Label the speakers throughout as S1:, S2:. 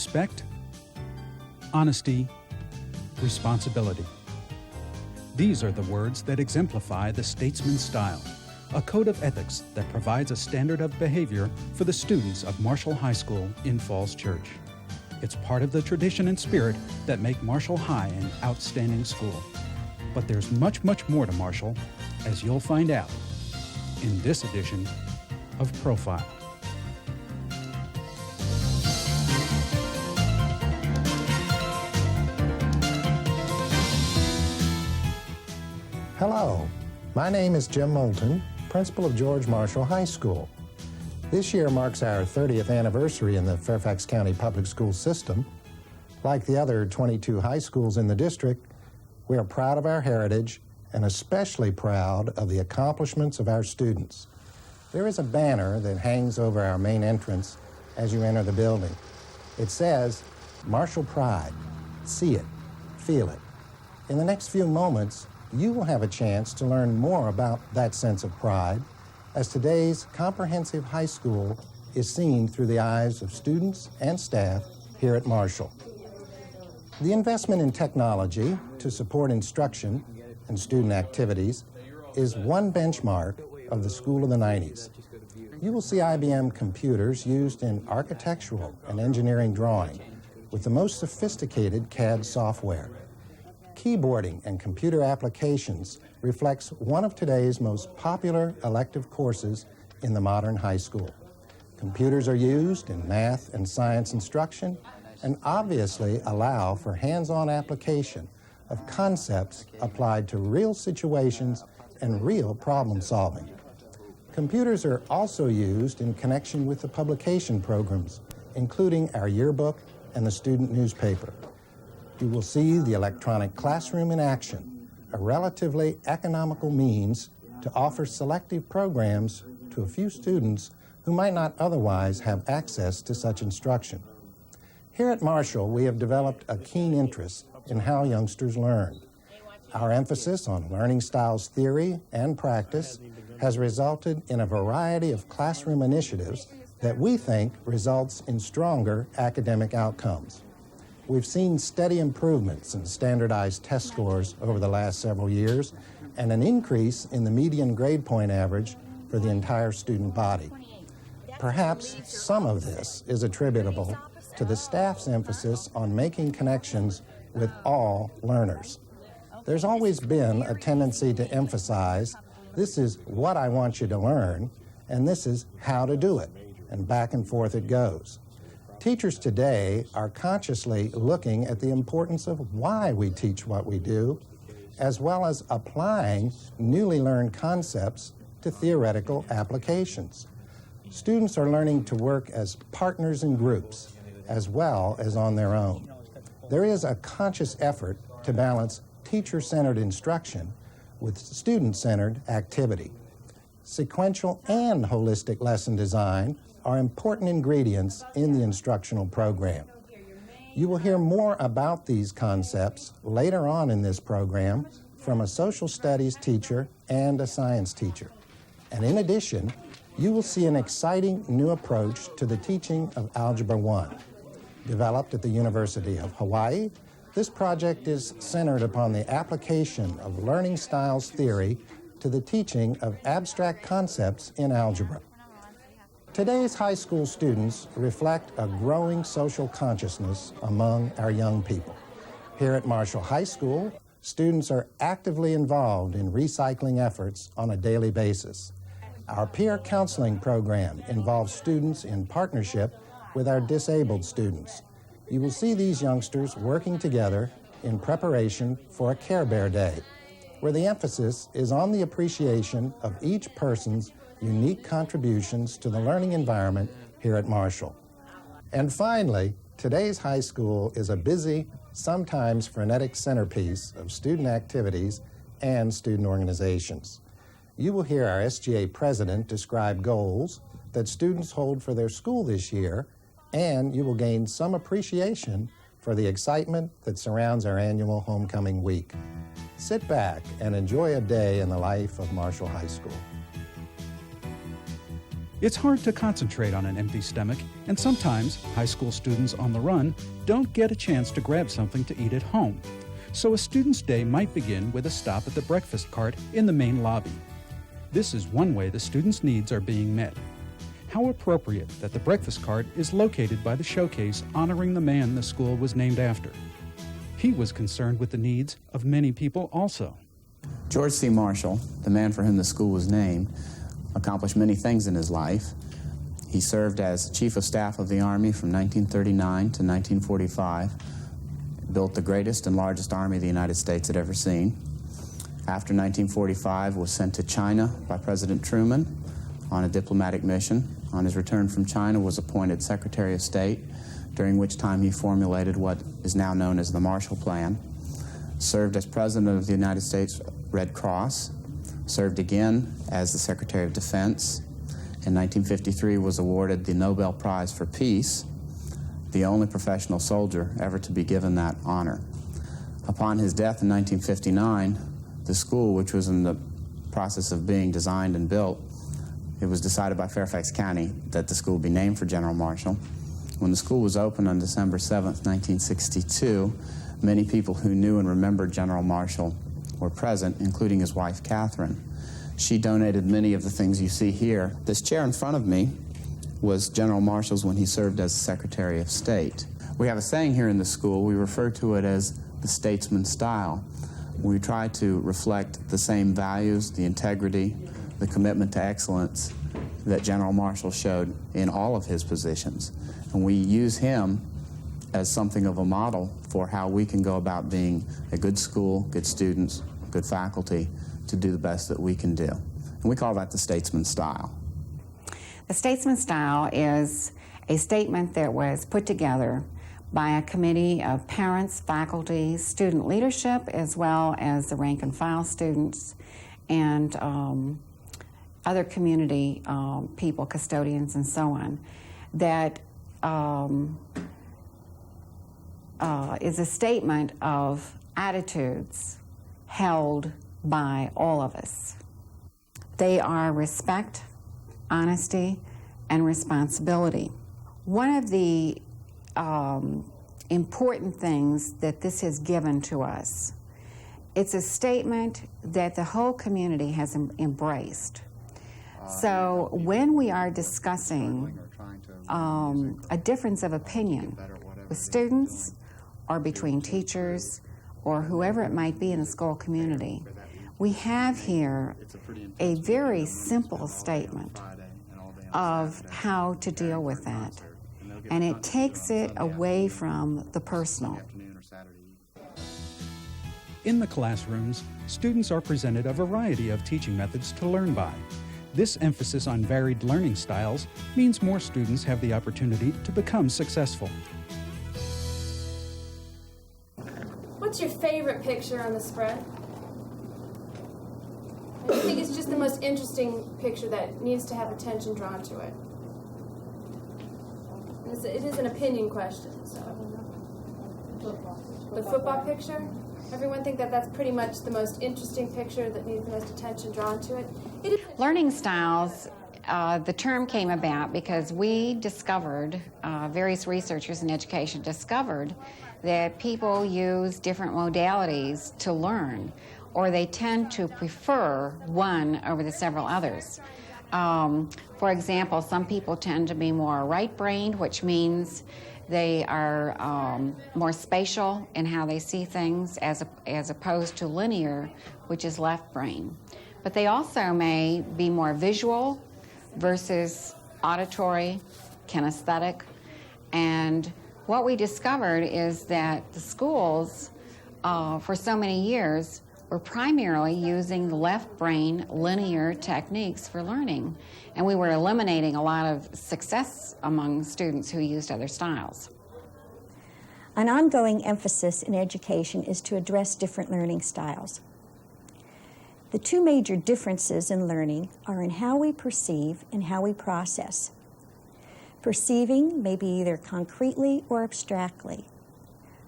S1: respect, honesty, responsibility. These are the words that exemplify the statesman's style, a code of ethics that provides a standard of behavior for the students of Marshall High School in Falls Church. It's part of the tradition and spirit that make Marshall High an outstanding school. But there's much, much more to Marshall, as you'll find out in this edition of Profile.
S2: Hello, my name is Jim Moulton, principal of George Marshall High School. This year marks our 30th anniversary in the Fairfax County Public Schools system. Like the other 22 high schools in the district, we are proud of our heritage and especially proud of the accomplishments of our students. There is a banner that hangs over our main entrance as you enter the building. It says, Marshall Pride. See it, feel it. In the next few moments, you will have a chance to learn more about that sense of pride as today's comprehensive high school is seen through the eyes of students and staff here at Marshall. The investment in technology to support instruction and student activities is one benchmark of the school of the 90s. You will see IBM computers used in architectural and engineering drawing with the most sophisticated CAD software. Keyboarding and computer applications reflects one of today's most popular elective courses in the modern high school. Computers are used in math and science instruction and obviously allow for hands-on application of concepts applied to real situations and real problem solving. Computers are also used in connection with the publication programs, including our yearbook and the student newspaper. You will see the electronic classroom in action, a relatively economical means to offer selective programs to a few students who might not otherwise have access to such instruction. Here at Marshall, we have developed a keen interest in how youngsters learn. Our emphasis on learning styles theory and practice has resulted in a variety of classroom initiatives that we think results in stronger academic outcomes. We've seen steady improvements in standardized test scores over the last several years and an increase in the median grade point average for the entire student body. Perhaps some of this is attributable to the staff's emphasis on making connections with all learners. There's always been a tendency to emphasize, this is what I want you to learn, and this is how to do it, and back and forth it goes. Teachers today are consciously looking at the importance of why we teach what we do, as well as applying newly learned concepts to theoretical applications. Students are learning to work as partners in groups, as well as on their own. There is a conscious effort to balance teacher-centered instruction with student-centered activity. Sequential and holistic lesson design are important ingredients in the instructional program. You will hear more about these concepts later on in this program from a social studies teacher and a science teacher. And in addition, you will see an exciting new approach to the teaching of Algebra 1. Developed at the University of Hawaii, this project is centered upon the application of learning styles theory to the teaching of abstract concepts in algebra. Today's high school students reflect a growing social consciousness among our young people. Here at Marshall High School, students are actively involved in recycling efforts on a daily basis. Our peer counseling program involves students in partnership with our disabled students. You will see these youngsters working together in preparation for a Care Bear Day, where the emphasis is on the appreciation of each person's unique contributions to the learning environment here at Marshall. And finally, today's high school is a busy, sometimes frenetic centerpiece of student activities and student organizations. You will hear our SGA president describe goals that students hold for their school this year, and you will gain some appreciation for the excitement that surrounds our annual homecoming week. Sit back and enjoy a day in the life of Marshall High School.
S1: It's hard to concentrate on an empty stomach, and sometimes high school students on the run don't get a chance to grab something to eat at home. So a student's day might begin with a stop at the breakfast cart in the main lobby. This is one way the students' needs are being met. How appropriate that the breakfast cart is located by the showcase honoring the man the school was named after. He was concerned with the needs of many people also.
S3: George C. Marshall, the man for whom the school was named, accomplished many things in his life. He served as Chief of Staff of the Army from 1939 to 1945, built the greatest and largest army the United States had ever seen. After 1945, was sent to China by President Truman on a diplomatic mission. On his return from China, was appointed Secretary of State, during which time he formulated what is now known as the Marshall Plan. Served as President of the United States Red Cross, served again as the Secretary of Defense. In 1953 was awarded the Nobel Prize for Peace, the only professional soldier ever to be given that honor. Upon his death in 1959, the school, which was in the process of being designed and built, it was decided by Fairfax County that the school be named for General Marshall. When the school was opened on December 7th, 1962, many people who knew and remembered General Marshall were present, including his wife, Catherine. She donated many of the things you see here. This chair in front of me was General Marshall's when he served as Secretary of State. We have a saying here in the school. We refer to it as the statesman style. We try to reflect the same values, the integrity, the commitment to excellence that General Marshall showed in all of his positions. And we use him as something of a model for how we can go about being a good school, good students, good faculty, to do the best that we can do. And we call that the statesman style.
S4: The statesman style is a statement that was put together by a committee of parents, faculty, student leadership, as well as the rank and file students and other community people, custodians, and so on, that is a statement of attitudes held by all of us. They are respect, honesty, and responsibility. One of the important things that this has given to us, it's a statement that the whole community has embraced. So when we are discussing a difference of opinion with students or between teachers or whoever it might be in the school community, we have here a very simple statement of how to deal with that. And it takes it away from the personal.
S1: In the classrooms, students are presented a variety of teaching methods to learn by. This emphasis on varied learning styles means more students have the opportunity to become successful.
S5: What's your favorite picture on the spread? I think it's just the most interesting picture that needs to have attention drawn to it. It is an opinion question, so. The football picture? Everyone think that that's pretty much the most interesting picture that needs the most attention drawn to it?
S4: Learning styles, the term came about because we discovered, various researchers in education discovered that people use different modalities to learn, or they tend to prefer one over the several others. For example, some people tend to be more right-brained, which means they are more spatial in how they see things as opposed to linear, which is left-brain. But they also may be more visual versus auditory, kinesthetic. And what we discovered is that the schools, for so many years, were primarily using the left brain linear techniques for learning. And we were eliminating a lot of success among students who used other styles.
S6: An ongoing emphasis in education is to address different learning styles. The two major differences in learning are in how we perceive and how we process. Perceiving may be either concretely or abstractly.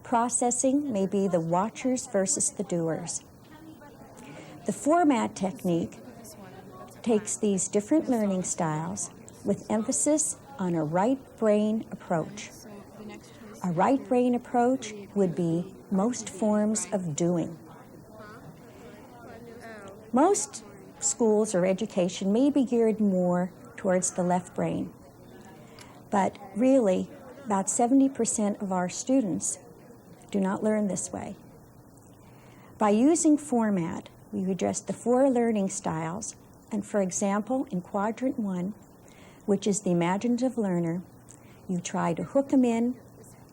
S6: Processing may be the watchers versus the doers. The format technique takes these different learning styles with emphasis on a right brain approach. A right brain approach would be most forms of doing. Most schools or education may be geared more towards the left brain, but really about 70% of our students do not learn this way. By using format, we address the 4 learning styles, and for example, in Quadrant 1, which is the imaginative learner, you try to hook him in,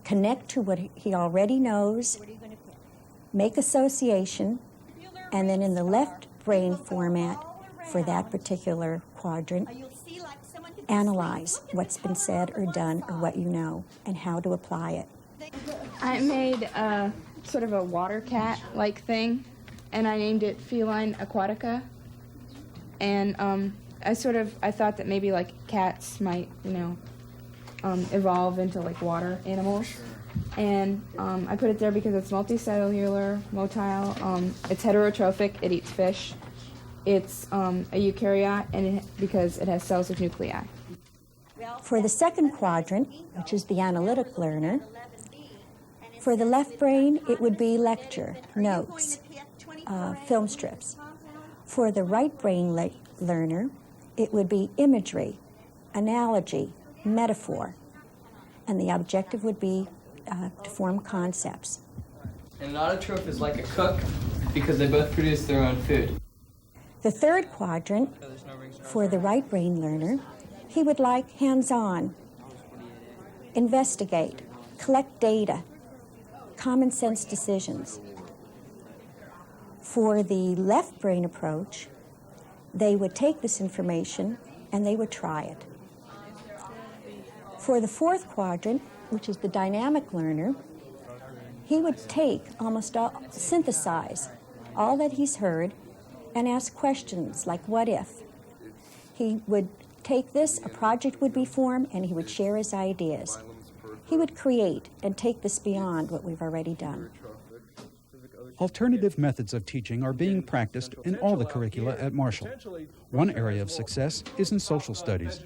S6: connect to what he already knows, make association, and then in the left brain format for that particular quadrant, analyze what's been said or done or what you know and how to apply it.
S7: I made sort of a water cat-like thing, and I named it Feline Aquatica. And I thought that maybe like cats might, evolve into like water animals. And I put it there because it's multicellular, motile, it's heterotrophic, it eats fish. It's a eukaryote, and because it has cells with nuclei.
S6: For the second quadrant, which is the analytic learner, for the left brain, it would be lecture, notes, film strips. For the right brain learner, it would be imagery, analogy, metaphor, and the objective would be to form concepts.
S8: And an autotroph is like a cook because they both produce their own food.
S6: The third quadrant, for the right brain learner, he would like hands-on, investigate, collect data, common sense decisions. For the left brain approach, they would take this information and they would try it. For the fourth quadrant, which is the dynamic learner, he would synthesize all that he's heard and ask questions like, what if? He would take this, a project would be formed, and he would share his ideas. He would create and take this beyond what we've already done.
S1: Alternative methods of teaching are being practiced in all the curricula at Marshall. One area of success is in social studies.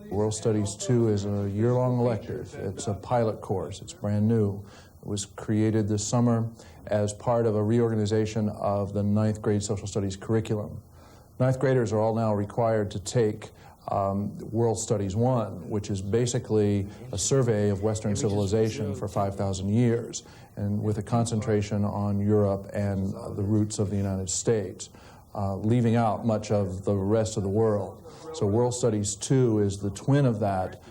S9: World Studies 2 is a year-long elective. It's a pilot course. It's brand new. It was created this summer as part of a reorganization of the 9th grade social studies curriculum. 9th graders are all now required to take World Studies 1, which is basically a survey of Western civilization for 5,000 years, and with a concentration on Europe and the roots of the United States, leaving out much of the rest of the world. So World Studies 2 is the twin of that.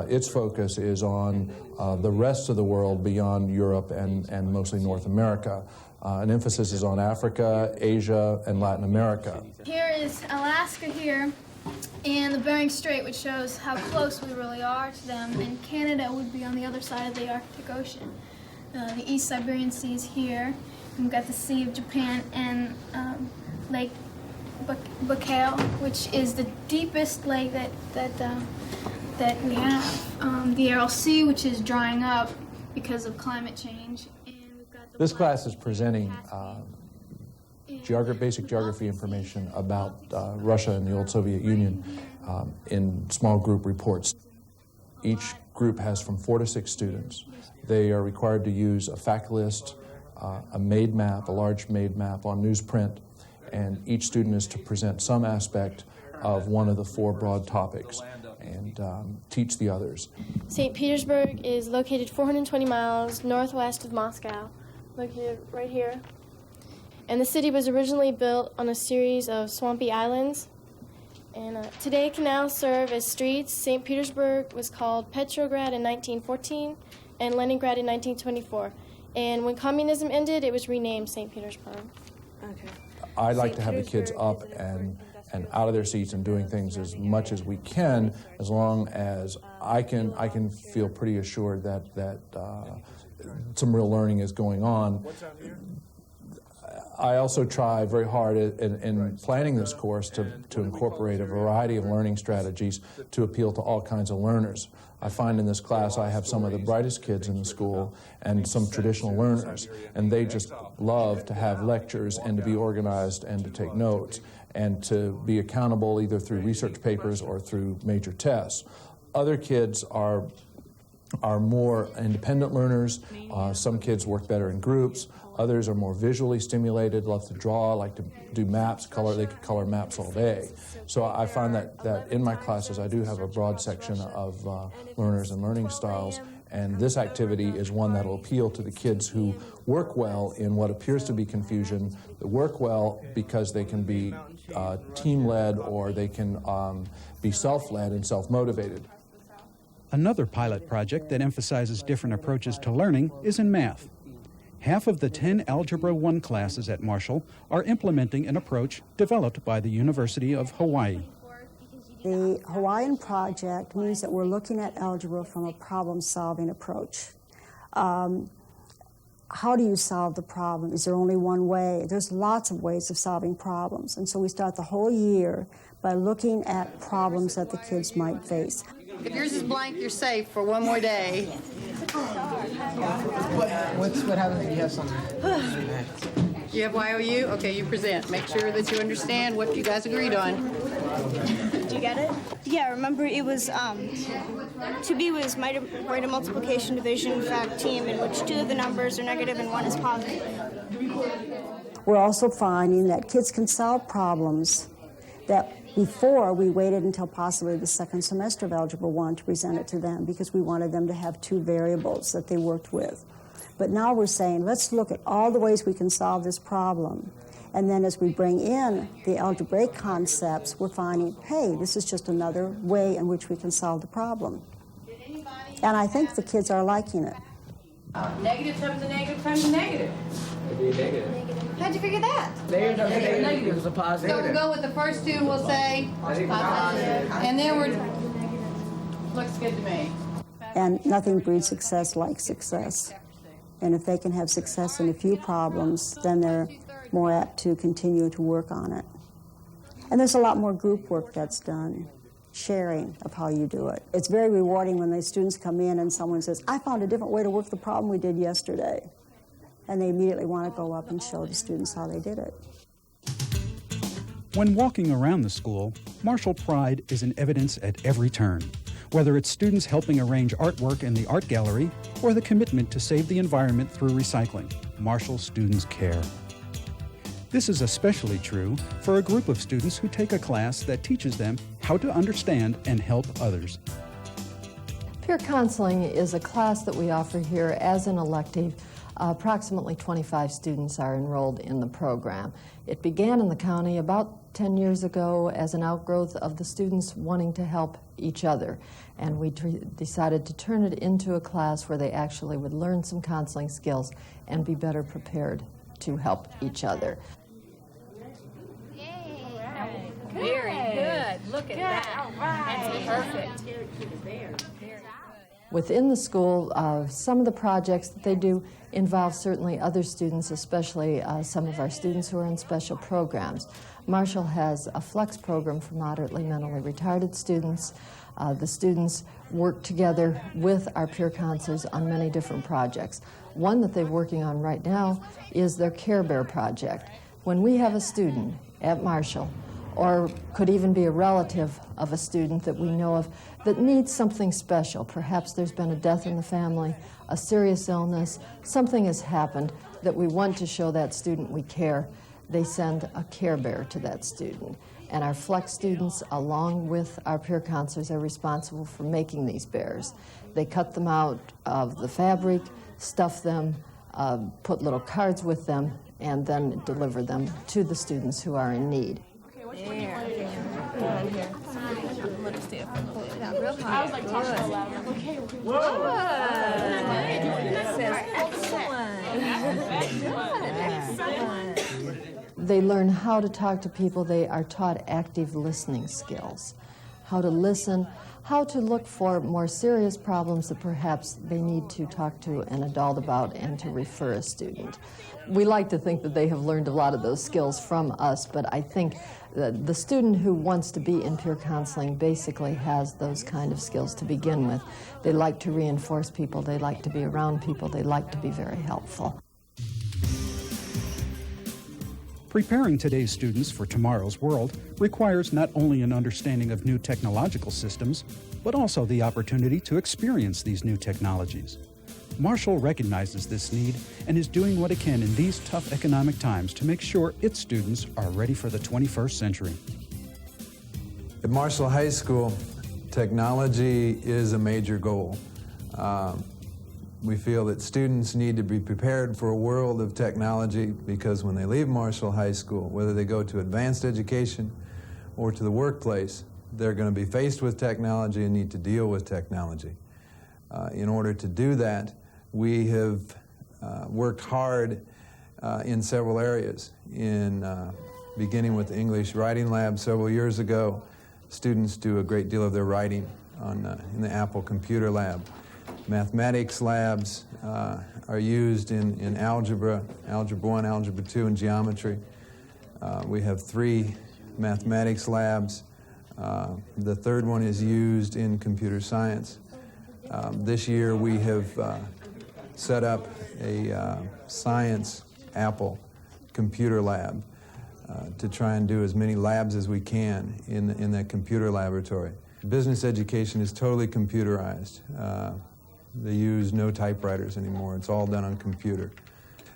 S9: Its focus is on the rest of the world beyond Europe and mostly North America. An emphasis is on Africa, Asia, and Latin America.
S10: Here is Alaska here, and the Bering Strait, which shows how close we really are to them, and Canada would be on the other side of the Arctic Ocean. The East Siberian Sea is here. We've got the Sea of Japan and Lake Baikal, which is the deepest lake that we have. The Aral Sea, which is drying up because of climate change. And we've got the
S9: This class is presenting basic geography information about Russia and the old Soviet Union in small group reports. Each group has from 4 to 6 students. They are required to use a fact list, a made map, a large made map on newsprint, and each student is to present some aspect of one of the 4 broad topics and teach the others.
S11: St. Petersburg is located 420 miles northwest of Moscow, located right here. And the city was originally built on a series of swampy islands. And today can now serve as streets. St. Petersburg was called Petrograd in 1914 and Leningrad in 1924. And when communism ended, it was renamed St. Petersburg.
S6: Okay.
S9: I'd like to have the kids up and out of their seats and doing things as much as we can, as long as I can feel pretty assured that some real learning is going on. I also try very hard in planning this course to incorporate a variety of learning strategies to appeal to all kinds of learners. I find in this class I have some of the brightest kids in the school and some traditional learners, and they just love to have lectures and to be organized and to take notes and to be accountable either through research papers or through major tests. Other kids are more independent learners. Some kids work better in groups. Others are more visually stimulated, love to draw, like to do maps, they could color maps all day. So I find that in my classes I do have a broad section of learners and learning styles, and this activity is one that will appeal to the kids who work well in what appears to be confusion, that work well because they can be team-led or they can be self-led and self-motivated.
S1: Another pilot project that emphasizes different approaches to learning is in math. Half of the 10 Algebra 1 classes at Marshall are implementing an approach developed by the University of Hawaii.
S12: The Hawaiian project means that we're looking at algebra from a problem-solving approach. How do you solve the problem? Is there only one way? There's lots of ways of solving problems. And so we start the whole year by looking at problems that the kids might face.
S13: If yours is blank, you're safe for one more day.
S14: What happens if you have something?
S13: You have YOU? Okay, you present. Make sure that you understand what you guys agreed on.
S10: Did you get it? Yeah, remember it was, 2B was write a multiplication, division, fact team in which 2 of the numbers are negative and 1 is positive.
S12: We're also finding that kids can solve problems that before we waited until possibly the second semester of Algebra 1 to present it to them because we wanted them to have 2 variables that they worked with. But now we're saying, let's look at all the ways we can solve this problem. And then as we bring in the algebraic concepts, we're finding, hey, this is just another way in which we can solve the problem. And I think the kids are liking it.
S13: Negative times a negative times a negative.
S14: It'd be a negative.
S13: How'd you figure that?
S14: Negative is a positive.
S13: So we'll go with the first 2 and we'll say positive. And then looks good to me.
S12: And nothing breeds success like success. And if they can have success in a few problems, then they're more apt to continue to work on it. And there's a lot more group work that's done, sharing of how you do it. It's very rewarding when the students come in and someone says, I found a different way to work the problem we did yesterday. And they immediately want to go up and show the students how they did it.
S1: When walking around the school, Marshall pride is in evidence at every turn. Whether it's students helping arrange artwork in the art gallery or the commitment to save the environment through recycling, Marshall students care. This is especially true for a group of students who take a class that teaches them how to understand and help others.
S15: Peer counseling is a class that we offer here as an elective. Approximately 25 students are enrolled in the program. It began in the county about 10 years ago as an outgrowth of the students wanting to help each other. And we decided to turn it into a class where they actually would learn some counseling skills and be better prepared to help each other.
S16: Very good. Look at that. All right. That's perfect.
S15: Within the school, some of the projects that they do involve certainly other students, especially some of our students who are in special programs. Marshall has a flex program for moderately mentally retarded students. The students work together with our peer counselors on many different projects. One that they're working on right now is their Care Bear project. When we have a student at Marshall, or could even be a relative of a student that we know of that needs something special. Perhaps there's been a death in the family, a serious illness, something has happened that we want to show that student we care. They send a Care Bear to that student. And our flex students, along with our peer counselors, are responsible for making these bears. They cut them out of the fabric, stuff them, put little cards with them, and then deliver them to the students who are in need.
S16: I was like talking so loud. Okay. Whoa.
S15: They learn how to talk to people. They are taught active listening skills, how to listen, how to look for more serious problems that perhaps they need to talk to an adult about and to refer a student. We like to think that they have learned a lot of those skills from us, but I think the student who wants to be in peer counseling basically has those kind of skills to begin with. They like to reinforce people, they like to be around people, they like to be very helpful.
S1: Preparing today's students for tomorrow's world requires not only an understanding of new technological systems, but also the opportunity to experience these new technologies. Marshall recognizes this need and is doing what it can in these tough economic times to make sure its students are ready for the 21st century.
S17: At Marshall High School, technology is a major goal. We feel that students need to be prepared for a world of technology because when they leave Marshall High School, whether they go to advanced education or to the workplace, they're going to be faced with technology and need to deal with technology. In order to do that, we have worked hard in several areas. Beginning with the English Writing Lab several years ago, students do a great deal of their writing in the Apple Computer Lab. Mathematics labs are used in algebra, Algebra 1, Algebra 2, and geometry. We have 3 mathematics labs. The third one is used in computer science. This year we have set up a science Apple computer lab to try and do as many labs as we can in that computer laboratory. Business education is totally computerized. They use no typewriters anymore. It's all done on computer.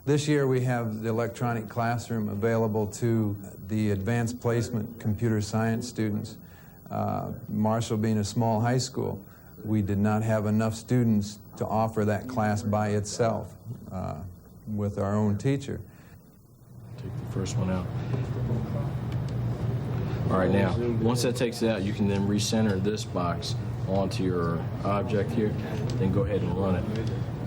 S17: This year we have the electronic classroom available to the advanced placement computer science students. Marshall being a small high school, we did not have enough students to offer that class by itself with our own teacher.
S18: Take the first one out. All right, now, once that takes it out, you can then recenter this box onto your object here, then go ahead and run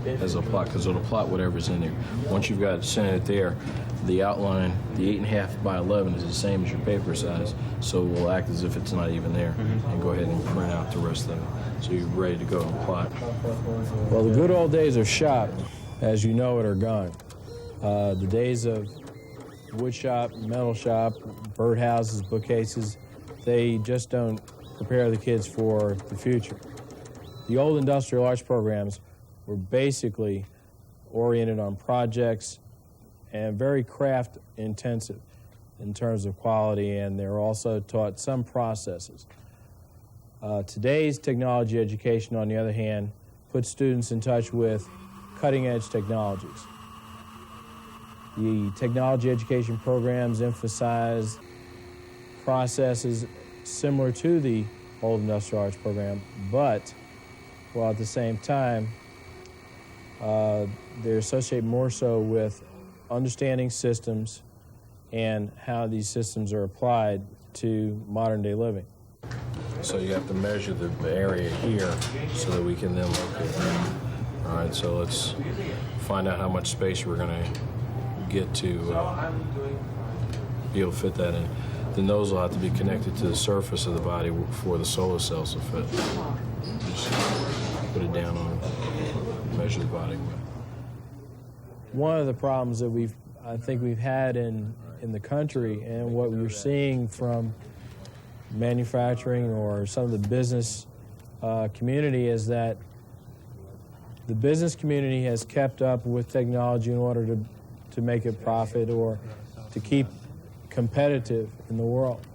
S18: it as a plot, because it'll plot whatever's in there. Once you've got it centered there, the outline, the 8.5 by 11 is the same as your paper size, so it will act as if it's not even there, and go ahead and print out the rest of it, so you're ready to go and plot. Well, the good old days of shop, as you know it, are gone. The days of wood shop, metal shop, birdhouses, bookcases, they just don't prepare the kids for the future. The old industrial arts programs were basically oriented on projects and very craft intensive in terms of quality, and they're also taught some processes. Today's technology education, on the other hand, puts students in touch with cutting-edge technologies. The technology education programs emphasize processes similar to the old industrial arts program, but while at the same time they're associated more so with understanding systems and how these systems are applied to modern day living. So you have to measure the area here so that we can then locate it. All right, so let's find out how much space we're going to get to be able to fit that in. Then those will have to be connected to the surface of the body for the solar cells to fit. Just put it down on it, measure the body. One of the problems that I think we've had in the country, and what we're seeing from manufacturing or some of the business community, is that the business community has kept up with technology in order to make it profit or to keep competitive in the world,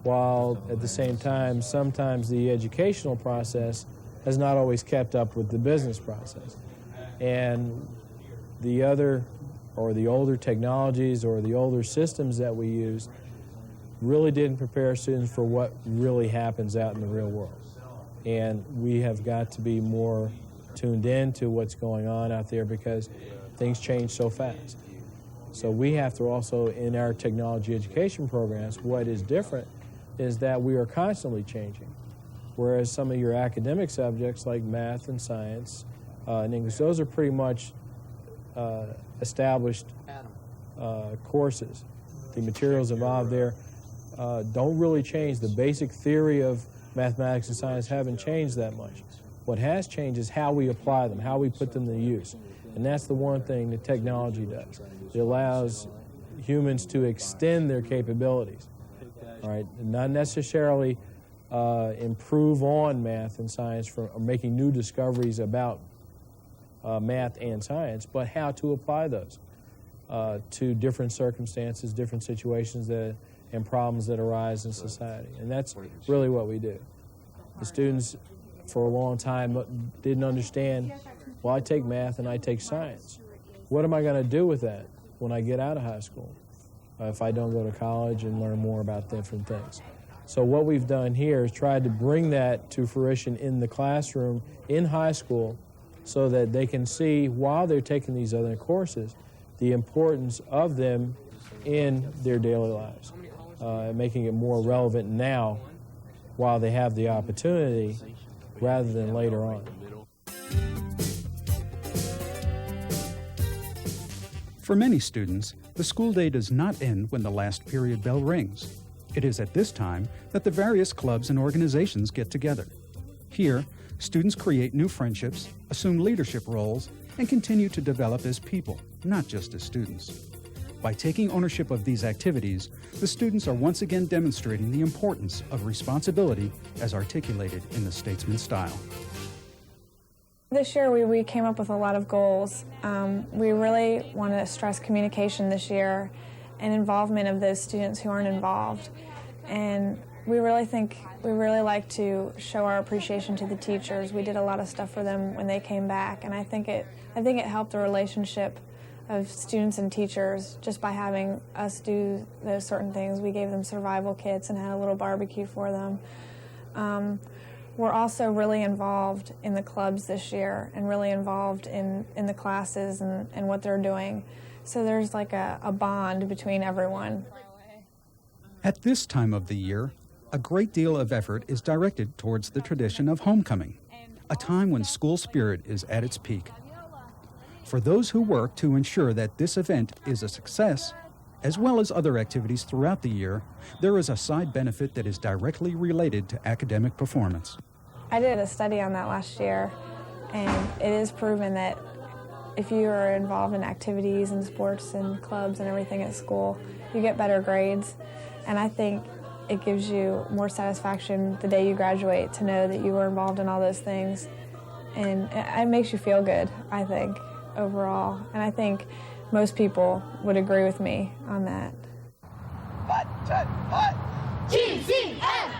S18: while at the same time, sometimes the educational process has not always kept up with the business process. And the older technologies or the older systems that we use really didn't prepare students for what really happens out in the real world. And we have got to be more tuned in to what's going on out there because things change so fast. So we have to also, in our technology education programs, what is different is that we are constantly changing. Whereas some of your academic subjects like math and science and English, those are pretty much established courses. The materials involved there don't really change. The basic theory of mathematics and science haven't changed that much. What has changed is how we apply them, how we put them to use. And that's the one thing that technology does. It allows humans to extend their capabilities, all right? Not necessarily improve on math and science or making new discoveries about math and science, but how to apply those to different circumstances, different situations and problems that arise in society. And that's really what we do. The students, for a long time, didn't understand, well, I take math and I take science. What am I going to do with that when I get out of high school if I don't go to college and learn more about different things? So what we've done here is tried to bring that to fruition in the classroom in high school so that they can see, while they're taking these other courses, the importance of them in their daily lives, making it more relevant now while they have the opportunity rather than later on.
S1: For many students, the school day does not end when the last period bell rings. It is at this time that the various clubs and organizations get together. Here, students create new friendships, assume leadership roles, and continue to develop as people, not just as students. By taking ownership of these activities, the students are once again demonstrating the importance of responsibility as articulated in the statesman style.
S5: This year we came up with a lot of goals. We really want to stress communication this year and involvement of those students who aren't involved. And we really like to show our appreciation to the teachers. We did a lot of stuff for them when they came back, and I think it helped the relationship of students and teachers just by having us do those certain things. We gave them survival kits and had a little barbecue for them. We're also really involved in the clubs this year and really involved in the classes and what they're doing. So there's like a bond between everyone.
S1: At this time of the year, a great deal of effort is directed towards the tradition of homecoming, a time when school spirit is at its peak. For those who work to ensure that this event is a success, as well as other activities throughout the year, there is a side benefit that is directly related to academic performance.
S5: I did a study on that last year, and it is proven that if you are involved in activities and sports and clubs and everything at school, you get better grades. And I think it gives you more satisfaction the day you graduate to know that you were involved in all those things. And it makes you feel good, I think, overall. And I think most people would agree with me on that.
S19: GCN!